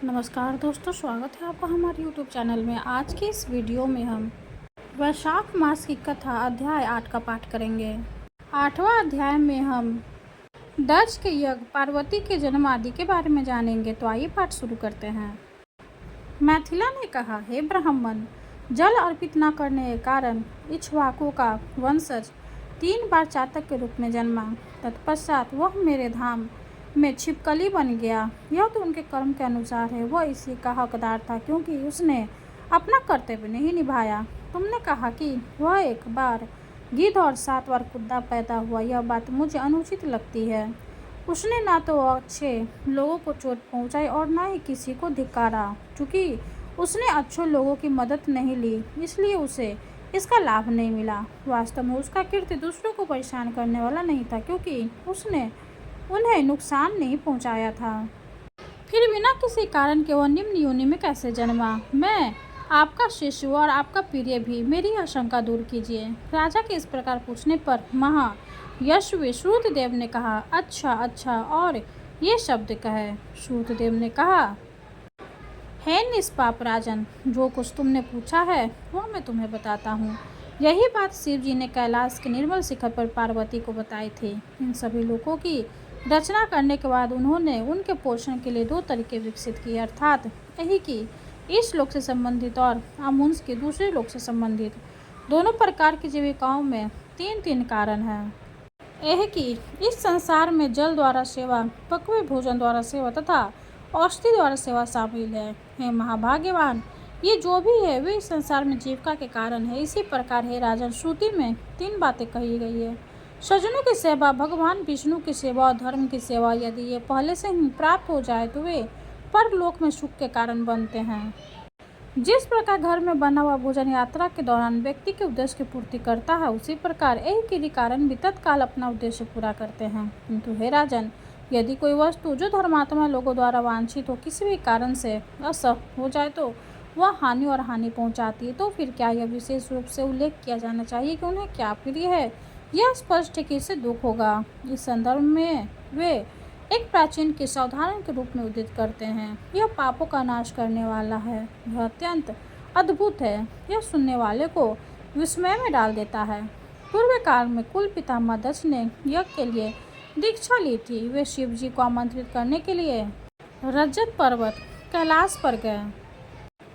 नमस्कार दोस्तों, स्वागत है आपका हमारे YouTube चैनल में। आज की इस वीडियो में हम वैशाख मास की कथा अध्याय 8 का पाठ करेंगे। 8वां अध्याय में हम दक्ष के यज्ञ, पार्वती के जन्म आदि के बारे में जानेंगे। तो आइए पाठ शुरू करते हैं। मैथिला ने कहा, हे ब्राह्मण, जल अर्पित न करने के कारण इक्ष्वाकु का वंशज 3 बार चातक के रूप में जन्मा। तत्पश्चात वह मेरे धाम में छिपकली बन गया। यह तो उनके कर्म के अनुसार है। वह इसी का हकदार था क्योंकि उसने अपना कर्तव्य नहीं निभाया। तुमने कहा कि वह एक बार गिद्ध और 7 बार कुत्ता पैदा हुआ। यह बात मुझे अनुचित लगती है। उसने ना तो अच्छे लोगों को चोट पहुंचाई और ना ही किसी को धिक्कारा। चूँकि उसने अच्छे लोगों की मदद नहीं ली, इसलिए उसे इसका लाभ नहीं मिला। वास्तव में उसका कीर्ति दूसरों को परेशान करने वाला नहीं था, क्योंकि उसने उन्हें नुकसान नहीं पहुंचाया था। फिर बिना किसी कारण के वह निम्न योनि में कैसे जन्मा? मैं आपका शिष्य और आपका प्रिय भी, मेरी आशंका दूर कीजिए। राजा के इस प्रकार पूछने पर महायशस्वी श्रुतदेव ने कहा, अच्छा, और ये शब्द कहे। श्रुतदेव ने कहा, हे निष्पाप राजन, जो कुछ तुमने पूछा है वह मैं तुम्हें बताता हूँ। यही बात शिव जी ने कैलाश के निर्मल शिखर पर पार्वती को बताई थी। इन सभी लोगों की रचना करने के बाद उन्होंने उनके पोषण के लिए 2 तरीके विकसित किए, अर्थात यही कि इस लोक से संबंधित और आमुंस के दूसरे लोक से संबंधित। दोनों प्रकार की जीविकाओं में 3 कारण हैं। यह कि इस संसार में जल द्वारा सेवा, पकवे भोजन द्वारा सेवा तथा औषधि द्वारा सेवा शामिल है। हे महाभाग्यवान, ये जो भी है वे इस संसार में जीविका के कारण है। इसी प्रकार हे राजन, श्रुति में 3 बातें कही गई है। सज्जनों की सेवा, भगवान विष्णु की सेवा और धर्म की सेवा। यदि ये पहले से ही प्राप्त हो जाए तो वे परलोक में सुख के कारण बनते हैं। जिस प्रकार घर में बना हुआ भोजन यात्रा के दौरान व्यक्ति के उद्देश्य की पूर्ति करता है, उसी प्रकार यही क्रिया कारण भी तत्काल अपना उद्देश्य पूरा करते हैं। किंतु हे राजन, यदि कोई वस्तु जो धर्मात्मा लोगों द्वारा वांछित हो किसी भी कारण से असफल हो जाए तो वह हानि और हानि पहुंचाती है, तो फिर क्या यह विशेष रूप से उल्लेख किया जाना चाहिए कि उन्हें क्या प्रिय है? यह स्पष्ट है कि इससे दुख होगा। इस संदर्भ में वे एक प्राचीन के सावधान के रूप में उदित करते हैं। यह पापों का नाश करने वाला है। यह अत्यंत अद्भुत है। यह सुनने वाले को विस्मय में डाल देता है। पूर्व काल में कुल पितामह दक्ष ने यज्ञ के लिए दीक्षा ली थी। वे शिव जी को आमंत्रित करने के लिए रजत पर्वत कैलाश पर गए।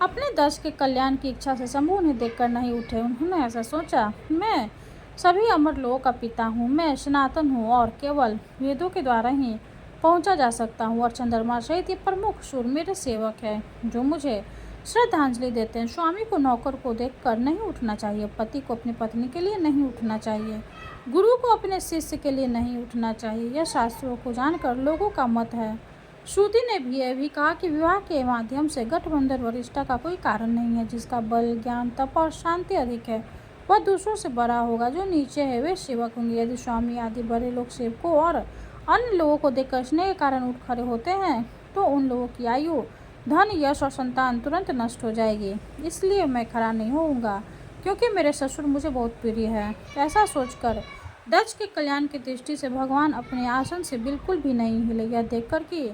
अपने दक्ष के कल्याण की इच्छा से शंभु उन्हें देखकर नहीं उठे। उन्होंने ऐसा सोचा, मैं सभी अमर लोगों का पिता हूँ, मैं सनातन हूँ और केवल वेदों के द्वारा ही पहुँचा जा सकता हूँ, और चंद्रमा सहित ये प्रमुख शूर मेरे सेवक है जो मुझे श्रद्धांजलि देते हैं। स्वामी को नौकर को देखकर नहीं उठना चाहिए, पति को अपनी पत्नी के लिए नहीं उठना चाहिए, गुरु को अपने शिष्य के लिए नहीं उठना चाहिए। यह शास्त्रों को जानकर लोगों का मत है। श्रुति ने भी यह भी कहा कि विवाह के माध्यम से गठबंधन वरिष्ठता का कोई कारण नहीं है। जिसका बल, ज्ञान, तप और शांति अधिक है वह दूसरों से बड़ा होगा। जो नीचे है वे सेवक होंगे। यदि स्वामी आदि बड़े लोग सेवकों और अन्य लोगों को देखकर स्नेह के कारण उठ खड़े होते हैं तो उन लोगों की आयु, धन, यश और संतान तुरंत नष्ट हो जाएगी। इसलिए मैं खड़ा नहीं होऊंगा क्योंकि मेरे ससुर मुझे बहुत प्रिय है। ऐसा सोचकर दक्ष के कल्याण की दृष्टि से भगवान अपने आसन से बिल्कुल भी नहीं हिले। यह देखकर कि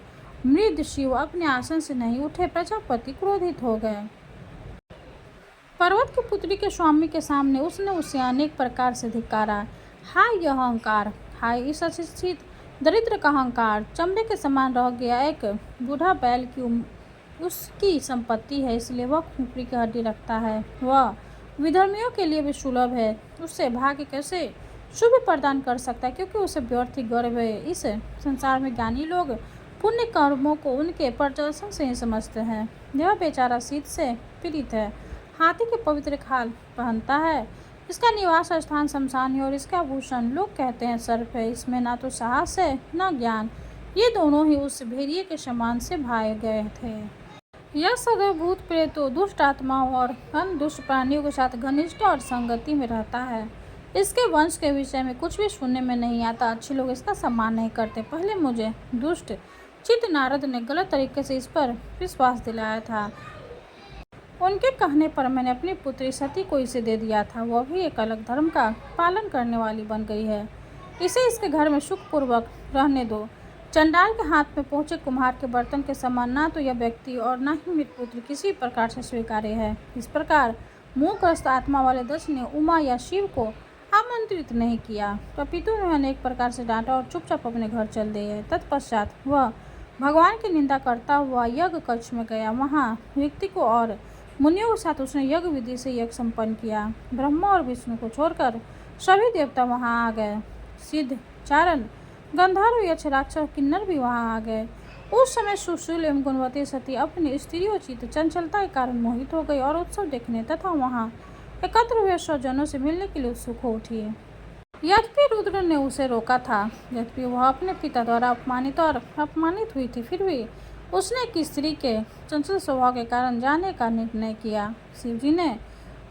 मृद शिव अपने आसन से नहीं उठे, प्रजापति क्रोधित हो गए। पर्वत की पुत्री के स्वामी के सामने उसने उसे अनेक प्रकार से धिक्कारा। हाय यह अहंकार, हाय इस अशिक्षित दरिद्र का अहंकार। चमड़े के समान रह गया। एक बूढ़ा बैल की उसकी संपत्ति है, इसलिए वह खोपड़ी की हड्डी रखता है। वह विधर्मियों के लिए भी सुलभ है। उससे भाग्य कैसे शुभ प्रदान कर सकता है, क्योंकि उसे व्यर्थ ही गर्व है। इस संसार में ज्ञानी लोग पुण्य कर्मों को उनके प्रदर्शन से ही समझते हैं। यह बेचारा शीत से पीड़ित है, हाथी के पवित्र खाल पहनता है। इसका निवास स्थान शमशान है और इसका आभूषण लोग कहते हैं सर्प है। इसमें ना तो साहस है न ज्ञान। ये दोनों ही उस भेड़िए के समान से भाए गए थे। यह सदैव भूत प्रेतों, दुष्ट आत्माओं और अन्य दुष्ट प्राणियों के साथ घनिष्ठ और संगति में रहता है। इसके वंश के विषय में कुछ भी सुनने में नहीं आता। अच्छे लोग इसका सम्मान नहीं करते। पहले मुझे दुष्ट चित्त नारद ने गलत तरीके से इस पर विश्वास दिलाया था। उनके कहने पर मैंने अपनी पुत्री सती को इसे दे दिया था। वह भी एक अलग धर्म का पालन करने वाली बन गई है। इसे इसके घर में सुखपूर्वक रहने दो। चंडाल के हाथ में पहुंचे कुम्हार के बर्तन के समान ना तो यह व्यक्ति और न ही मृतपुत्र किसी प्रकार से स्वीकार्य है। इस प्रकार मुंहग्रस्त आत्मा वाले दक्ष ने उमा या शिव को आमंत्रित नहीं किया। कपितु ने अनेक प्रकार से डांटा और चुपचाप अपने घर चल दिए। तत्पश्चात वह भगवान की निंदा करता हुआ यज्ञ कक्ष में गया। वहाँ ऋतिकों और मुनियों के साथ उसने यज्ञ विधि से यज्ञ संपन्न किया। ब्रह्मा और विष्णु को छोड़कर सभी देवता वहाँ आ गए। सिद्ध, चारण, गंधर्व, यक्ष, राक्षस, किन्नर भी वहाँ आ गए। उस समय सुशील एवं गुणवती सती अपनी स्त्रियोचित चंचलता के कारण मोहित हो गई और उत्सव देखने तथा वहाँ एकत्र हुए स्वजनों से मिलने के लिए उत्सुक हो उठी। यद्यपि रुद्र ने उसे रोका था, यद्यपि वह अपने पिता द्वारा अपमानित हुई थी, फिर भी उसने एक स्त्री के चंचल स्वभाव के कारण जाने का निर्णय किया। शिवजी ने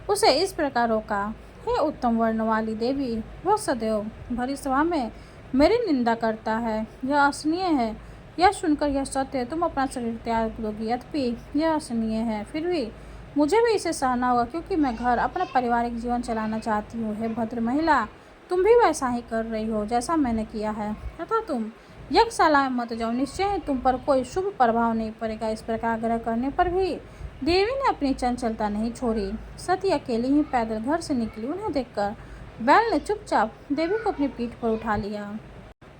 उसे इस प्रकार रोका, हे उत्तम वर्ण वाली देवी, वह सदैव भरी सभा में मेरी निंदा करता है। यह असनीय है। यह सुनकर यह सत्य है, तुम अपना शरीर त्याग दोगी। यद्यपि यह असनीय है, फिर भी मुझे भी इसे सहना होगा, क्योंकि मैं घर अपना पारिवारिक जीवन चलाना चाहती हूँ। हे भद्र महिला, तुम भी वैसा ही कर रही हो जैसा मैंने किया है, तथा तुम यज्ञशाला में मत जाओ। निश्चय ही तुम पर कोई शुभ प्रभाव नहीं पड़ेगा। इस प्रकार आग्रह करने पर भी देवी ने अपनी चंचलता नहीं छोड़ी। सती अकेली ही पैदल घर से निकली। उन्हें देखकर बैल ने चुपचाप देवी को अपनी पीठ पर उठा लिया।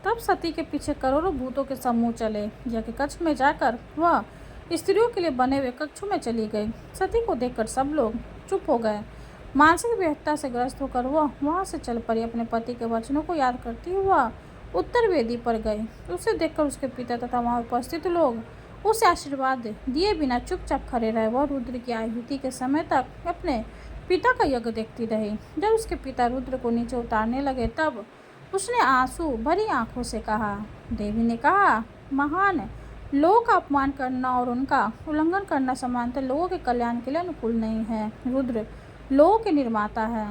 तब सती के पीछे करोड़ों भूतों के समूह चले। यज्ञ कक्ष में जाकर वह स्त्रियों के लिए बने हुए कक्षों में चली गई। सती को देखकर सब लोग चुप हो गए। मानसिक व्यस्तता से ग्रस्त होकर वह वहाँ से चल पड़ी। अपने पति के वचनों को याद करती हुई वह उत्तर वेदी पर गई। उसे देखकर उसके पिता तथा वहाँ उपस्थित लोग उसे आशीर्वाद दिए बिना चुपचाप खड़े रहे। वह रुद्र की आहुति के समय तक अपने पिता का यज्ञ देखती रही। जब उसके पिता रुद्र को नीचे उतारने लगे तब उसने आंसू भरी आंखों से कहा। देवी ने कहा, महान लोगों का अपमान करना और उनका उल्लंघन करना समानतः लोगों के कल्याण के लिए अनुकूल नहीं है। रुद्र लोगों के निर्माता है,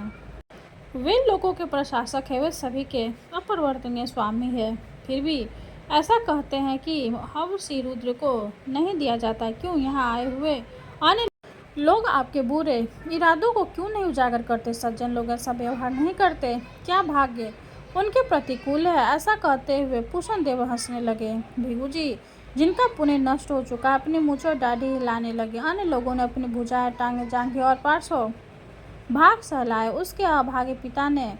वे लोगों के प्रशासक है, वे सभी के अपरिवर्तनीय स्वामी है। फिर भी ऐसा कहते हैं कि अब श्री रुद्र को नहीं दिया जाता। क्यों यहाँ आए हुए अन्य लोग आपके बुरे इरादों को क्यों नहीं उजागर करते? सज्जन लोग ऐसा व्यवहार नहीं करते। क्या भाग्य उनके प्रतिकूल है? ऐसा कहते हुए पूषण देव हंसने लगे। भृगु जी, जिनका पुण्य नष्ट हो चुका, अपनी मूंछ और दाढ़ी हिलाने लगे। अन्य लोगों ने अपनी भुजाएं, टांगें, जांघें और पार्श्व भाग सहलाए। उसके अभागे पिता ने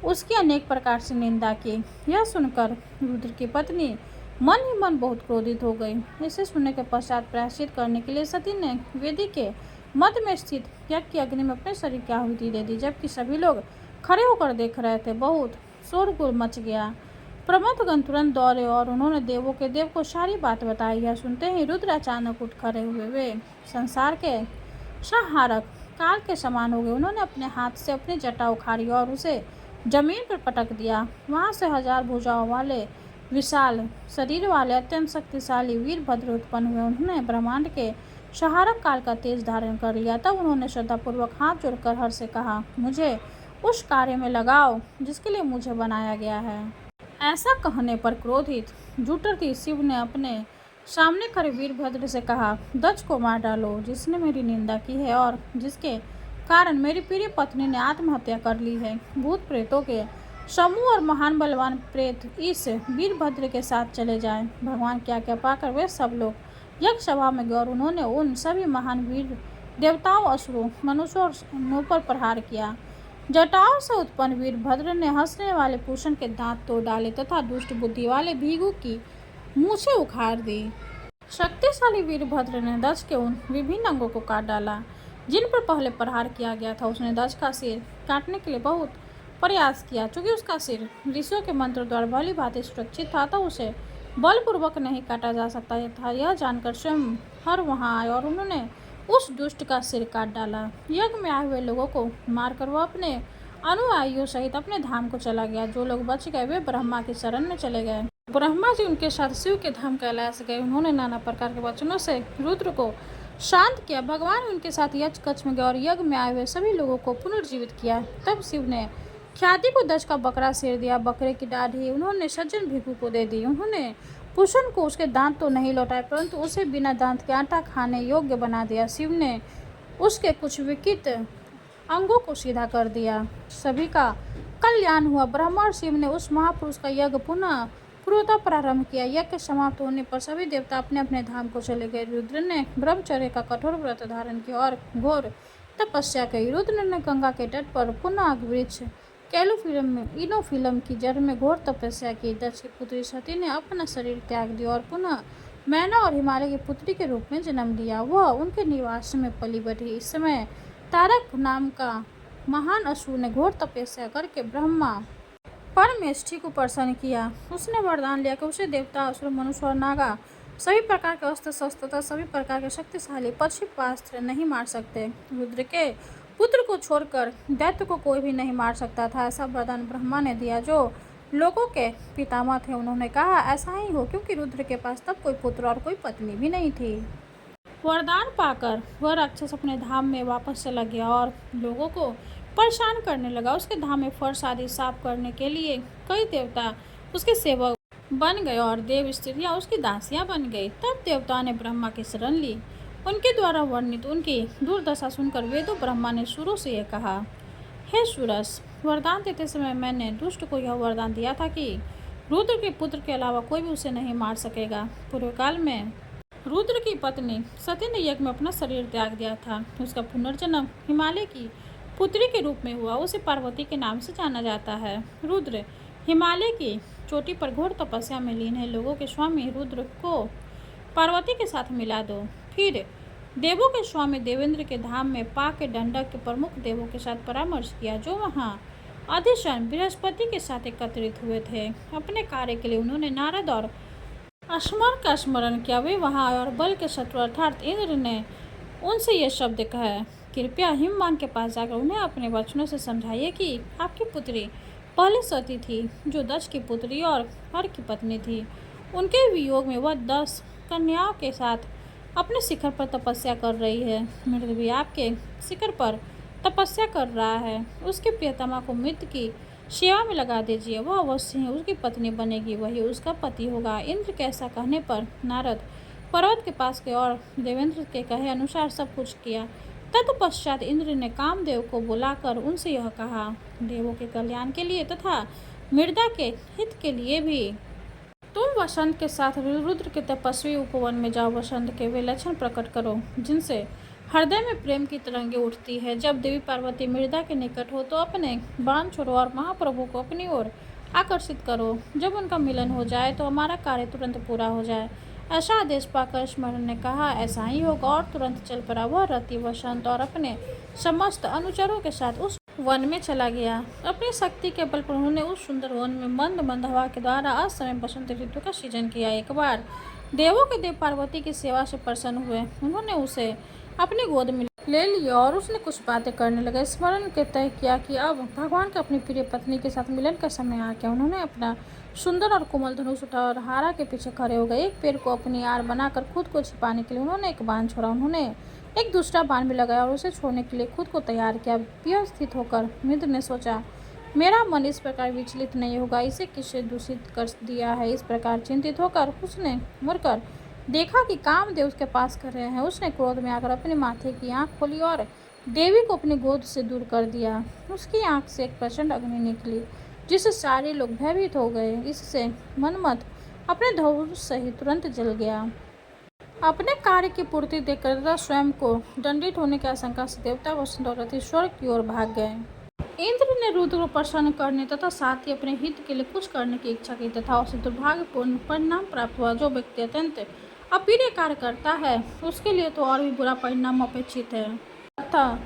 उसकी अनेक प्रकार से निंदा की। यह सुनकर रुद्र की पत्नी मन ही मन बहुत क्रोधित हो गई। इसे सुनने के पश्चात प्रायश्चित करने के लिए सती ने वेदी के मध्य में स्थित यज्ञ की अग्नि में अपने शरीर की आहुति दे दी। जबकि सभी लोग खड़े होकर देख रहे थे, बहुत शोरगुल मच गया। प्रमथगण तुरंत दौड़े और उन्होंने देवों के देव को सारी बात बताई। यह सुनते ही रुद्र अचानक उठ खड़े हुए। वे संसार के संहारक काल के समान हो गए। उन्होंने अपने हाथ से अपनी जटा उखाड़ी और उसे जमीन पर पटक दिया। वहां से 1000 भुजाओं वाले विशाल शरीर वाले अत्यंत शक्तिशाली वीरभद्र उत्पन्न हुए। उन्होंने ब्रह्मांड के संहारक काल का तेज धारण कर लिया। तब उन्होंने श्रद्धापूर्वक हाथ जोड़कर हर से कहा, मुझे उस कार्य में लगाओ जिसके लिए मुझे बनाया गया है। ऐसा कहने पर क्रोधित जुटती शिव ने अपने सामने खड़े वीरभद्र से कहा, दक्ष को मार डालो, जिसने मेरी निंदा की है और जिसके कारण मेरी प्रिय पत्नी ने आत्महत्या कर ली है। भूत प्रेतों के समूह और महान बलवान प्रेत इस वीरभद्र के साथ चले जाएं। भगवान क्या क्या पाकर वे सब लोग यज्ञ सभा में गए और उन्होंने उन सभी महान वीर देवताओं, असुरों, मनुष्यों और नों पर प्रहार किया। जटाओं से उत्पन्न वीरभद्र ने हंसने वाले पूषण के दांत तोड़ डाले तथा दुष्ट बुद्धि वाले भृगु की मूछें उखाड़ दी। शक्तिशाली वीरभद्र ने दक्ष के उन विभिन्न अंगों को काट डाला जिन पर पहले प्रहार किया गया था। उसने दक्ष का सिर काटने के लिए बहुत प्रयास किया। चूंकि उसका सिर ऋषियों के मंत्र द्वारा भली भांति सुरक्षित था तो उसे बलपूर्वक नहीं काटा जा सकता था। यह जानकर स्वयं हर वहां आए और उन्होंने उस दुष्ट का सिर काट डाला। यज्ञ में आए हुए लोगों को मारकर वह अपने अनुयायियों सहित अपने धाम को चला गया। जो लोग बच गए वे ब्रह्मा की शरण में चले गए। ब्रह्मा जी उनके साथ शिव के धाम कैलाश गए। उन्होंने नाना प्रकार के वचनों से रुद्र को शांत किया। भगवान उनके साथ यज्ञ कक्ष में गए और यज्ञ में आए हुए सभी लोगों को पुनर्जीवित किया। तब शिव ने ख्याति को दक्ष का बकरा सिर दिया। बकरे की दाढ़ी उन्होंने सज्जन भृगु को दे दी। उन्होंने पूषण को उसके दांत तो नहीं लौटाए परंतु उसे बिना दांत के आटा खाने योग्य बना दिया। शिव ने उसके कुछ विकृत अंगों को सीधा कर दिया। सभी का कल्याण हुआ। ब्रह्मा और शिव ने उस महापुरुष का यज्ञ पुनः पूर्वता प्रारंभ किया। यज्ञ समाप्त होने पर सभी देवता अपने अपने धाम को चले गए। रुद्र ने ब्रह्मचर्य का कठोर व्रत धारण किया और घोर तपस्या की। रुद्र ने गंगा के तट पर पुनाग वृक्ष इनोफिलम की जड़ में घोर तपस्या की। दक्ष की पुत्री सती ने अपना शरीर त्याग दिया और पुनः मैना और हिमालय की पुत्री के रूप में जन्म लिया। वह उनके निवास में पली बढ़ी। इस समय तारक नाम का महान असुर ने घोर तपस्या करके ब्रह्मा परमेष्ठी को प्रसन्न किया। उसने वरदान लिया कि उसे देवता, असुर, मनुष्य और नागा सभी प्रकार के अस्त्र शस्त्र तथा सभी प्रकार के शक्तिशाली पक्षीपास्त्र नहीं मार सकते। रुद्र के पुत्र को छोड़कर दैत्य को कोई भी नहीं मार सकता था। ऐसा वरदान ब्रह्मा ने दिया जो लोगों के पितामह थे। उन्होंने कहा ऐसा ही हो, क्योंकि रुद्र के पास तब कोई पुत्र और कोई पत्नी भी नहीं थी। वरदान पाकर वह राक्षस अपने धाम में वापस चला गया और लोगों को परेशान करने लगा। उसके धाम में फर्श आदि साफ करने के लिए कई देवता उसके सेवक बन गए और देव स्त्रियां उसकी दासियां बन गई। तब देवताओं ने ब्रह्मा की शरण ली। उनके द्वारा वर्णित उनकी दुर्दशा सुनकर वेदों ब्रह्मा ने सुरों से यह कहा, हे सुरस, वरदान देते समय मैंने दुष्ट को यह वरदान दिया था कि रुद्र के पुत्र के अलावा कोई भी उसे नहीं मार सकेगा। पूर्व काल में रुद्र की पत्नी सती ने यज्ञ में अपना शरीर त्याग दिया था। उसका पुनर्जन्म हिमालय की पुत्री के रूप में हुआ। उसे पार्वती के नाम से जाना जाता है। रुद्र हिमालय की चोटी पर घोर तपस्या में लीन है। लोगों के स्वामी रुद्र को पार्वती के साथ मिला दो। फिर देवों के स्वामी देवेंद्र के धाम में के दंडक के प्रमुख देवों के साथ परामर्श किया, जो वहाँ अधिशन बृहस्पति के साथ एकत्रित हुए थे। अपने कार्य के लिए उन्होंने नारद और अस्मर का स्मरण किया। वे वहाँ और बल के शत्रु अर्थात इंद्र ने उनसे ये शब्द कहा, कृपया हिमवान के पास जाकर उन्हें अपने वचनों से समझाइए कि आपकी पुत्री पहले सती थी, जो दक्ष की पुत्री और हर की पत्नी थी। उनके वियोग में वह 10 कन्याओं के साथ अपने शिखर पर तपस्या कर रही है। मृत भी आपके शिखर पर तपस्या कर रहा है। उसके प्रियतमा को मृत की सेवा में लगा दीजिए। वह अवश्य ही उसकी पत्नी बनेगी, वही उसका पति होगा। इंद्र के ऐसा कहने पर नारद पर्वत के पास गए और देवेंद्र के कहे अनुसार सब कुछ किया। तत्पश्चात इंद्र ने कामदेव को बुलाकर उनसे यह कहा, देवों के कल्याण के लिए तथा मृदा के हित के लिए भी तुम वसंत के साथ रुद्र के तपस्वी उपवन में जाओ। वसंत के वे लक्षण प्रकट करो जिनसे हृदय में प्रेम की तरंगें उठती है। जब देवी पार्वती मृदा के निकट हो तो अपने बाण छोड़ो और महाप्रभु को अपनी ओर आकर्षित करो। जब उनका मिलन हो जाए तो हमारा कार्य तुरंत पूरा हो जाए। ऐसा आदेश पाकर स्मरण ने कहा, ऐसा ही होगा, और तुरंत चल पड़ा। वह रति वसंत और अपने समस्त अनुचरों के साथ उस वन में चला गया। अपनी शक्ति के बल पर उन्होंने उस सुंदर वन में मंद मंद हवा के द्वारा असमय बसंत ऋतु का सृजन किया। एक बार देवों के देव पार्वती की सेवा से प्रसन्न हुए। उन्होंने उसे अपनी गोद में ले लिया और उसने कुछ बातें करने लगे। स्मरण के तय किया कि अब भगवान के अपनी प्रिय पत्नी के साथ मिलन का समय आ गया। उन्होंने अपना सुंदर और कोमल धनुष उठाया और हारा के पीछे खड़े हो गए। एक पेड़ को अपनी आड़ बनाकर खुद को छिपाने के लिए उन्होंने एक बाण छोड़ा। उन्होंने एक दूसरा बाण भी लगाया और उसे छोड़ने के लिए खुद को तैयार किया। व्यवस्थित होकर मित्र ने सोचा, मेरा मन इस प्रकार विचलित नहीं होगा, इसे किससे दूषित कर दिया है। इस प्रकार चिंतित होकर उसने मुड़कर देखा कि कामदेव उसके पास कर रहे हैं। उसने क्रोध में आकर अपने माथे की आंख खोली और देवी को अपनी गोद से दूर कर दिया। उसकी आंख से एक प्रचंड अग्नि निकली, जिससे सारे लोग भयभीत हो गए। इससे मनमत अपने धनुष सहित तुरंत जल गया। अपने कार्य की पूर्ति देखकर तथा स्वयं को दंडित होने की आशंका से देवता वसंत और रति स्वर्ग की ओर भाग गए। इंद्र ने रुद्र को प्रसन्न करने तथा साथ ही अपने हित के लिए कुछ करने की इच्छा की तथा उसे दुर्भाग्यपूर्ण परिणाम प्राप्त हुआ। जो व्यक्ति अत्यंत अप्रिय कार्य करता है उसके लिए तो और भी बुरा परिणाम अपेक्षित है। अतः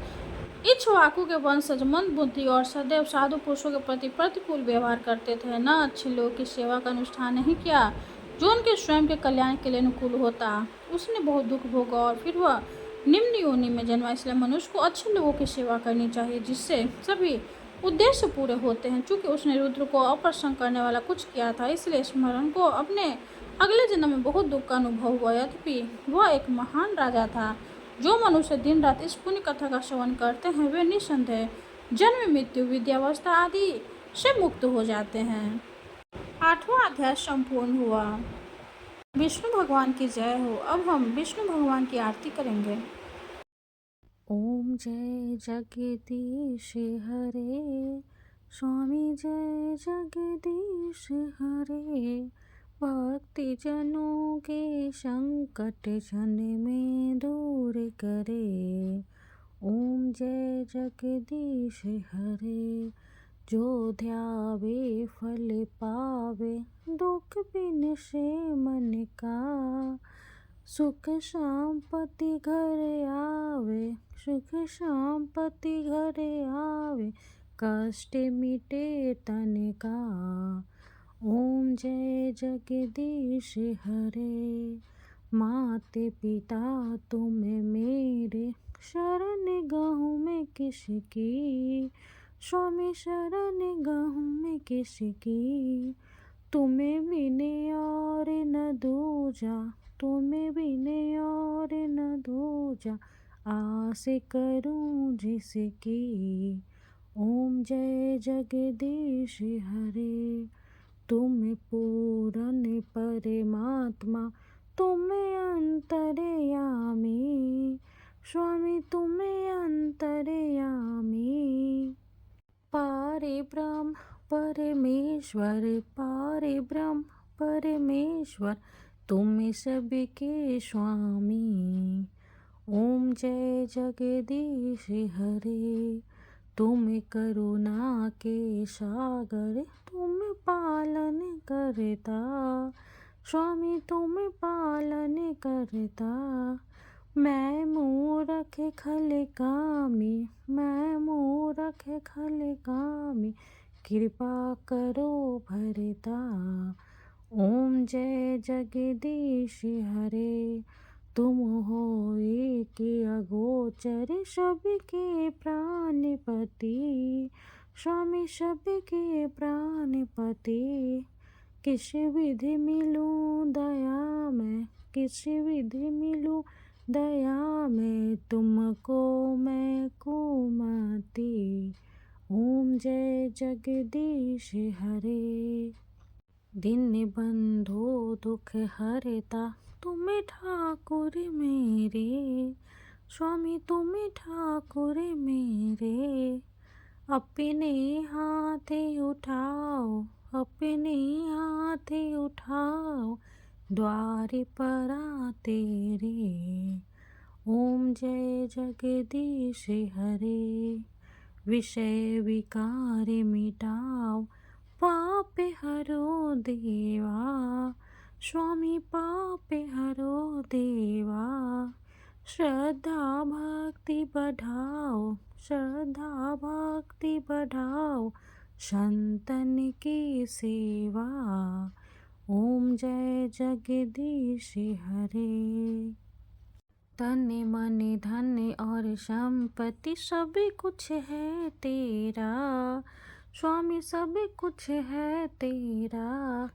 इक्ष्वाकु के वंशज मंद बुद्धि और सदैव साधु पुरुषों के प्रति प्रतिकूल व्यवहार करते थे। न अच्छे लोगों की सेवा का अनुष्ठान नहीं किया जो उनके स्वयं के कल्याण के लिए अनुकूल होता। उसने बहुत दुख भोगा और फिर वह निम्न योनि में जन्मा। इसलिए मनुष्य को अच्छे लोगों की सेवा करनी चाहिए, जिससे सभी उद्देश्य पूरे होते हैं। चूंकि उसने रुद्र को अप्रसन्न करने वाला कुछ किया था, इसलिए स्मरण को अपने अगले जन्म में बहुत दुख का अनुभव हुआ। यद्यपि वह एक महान राजा था। जो मनुष्य दिन रात इस पुण्य कथा का श्रवण करते हैं वे निसंदेह जन्म मृत्यु विद्यावस्था आदि से मुक्त हो जाते हैं। 8वां अध्याय संपूर्ण हुआ। विष्णु भगवान की जय हो। अब हम विष्णु भगवान की आरती करेंगे। ओम जय जगदीश हरे, स्वामी जय जगदीश हरे, भक्ति जनों के संकट क्षण में दूर करे। ओम जय जगदीश हरे। जो ध्यावे फल पावे, दुख बिन से मन का। सुख शांति घर आवे, सुख शांति घर आवे, कष्ट मिटे तन का। ओम जय जगदीश हरे। माते पिता तुम मेरे, शरण गहूँ मैं किसकी। स्वामी शरण गहूँ मैं किसकी। तुम्हें बिने और न दूजा, तुम्हें बिने और न दूजा, आस करूं जिसकी। ओम जय जगदीश हरे। तुम पूरन परमात्मा, तुम अंतर्यामी। स्वामी तुम अंतर्यामी। पारे ब्रह्म परमेश्वर, पारे ब्रह्म परमेश्वर, तुम सबके स्वामी। ओम जय जगदीश हरे। तुम करुणा के सागर, तुम पालन करता। स्वामी तुम पालन करता। मैं मूरख खल कामी, मैं मूरख खल कामी, कृपा करो भरता। ओम जय जगदीश हरे। तुम हो एक अगोचर, सबके प्राणपति। स्वामी सबके प्राणपति। किस विधि मिलूं दया में, किस विधि मिलूं दया में, तुमको मैं कुमति। ओम जय जगदीश हरे। दिन बंधो दुख हरता, तुम ठाकुर मेरे। स्वामी तुम ठाकुर मेरे। अपने हाथ उठाओ, अपने हाथ उठाओ, द्वार पर तेरे। ओम जय जगदीश हरे। विषय विकार मिटाओ, पाप हरो देवा। स्वामी पाप हरो देवा। श्रद्धा भक्ति बढ़ाओ, श्रद्धा भक्ति बढ़ाओ, संतन की सेवा। ओम जय जगदीश हरे। तन मन धन और संपत्ति सब कुछ है तेरा। स्वामी सब कुछ है तेरा।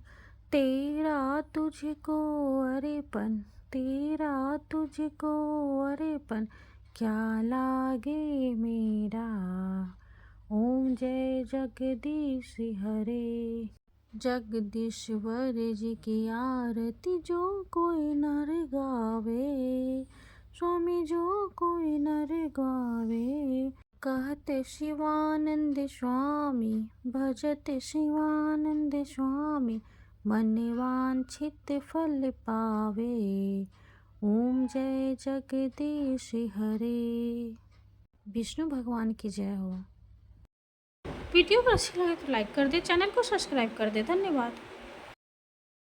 तेरा तुझको अर्पण, तेरा तुझको अर्पण, क्या लागे मेरा। ओम जय जगदीश हरे। जगदीश्वर जी की आरती जो कोई नर गावे। स्वामी जो कोई नर गावे। कहते शिवानंद स्वामी, भजते शिवानंद स्वामी, मन वांछित फल पावे। ओम जय जगदीश हरे। विष्णु भगवान की जय हो। वीडियो अगर अच्छी लगे तो लाइक कर दे, चैनल को सब्सक्राइब कर दे। धन्यवाद।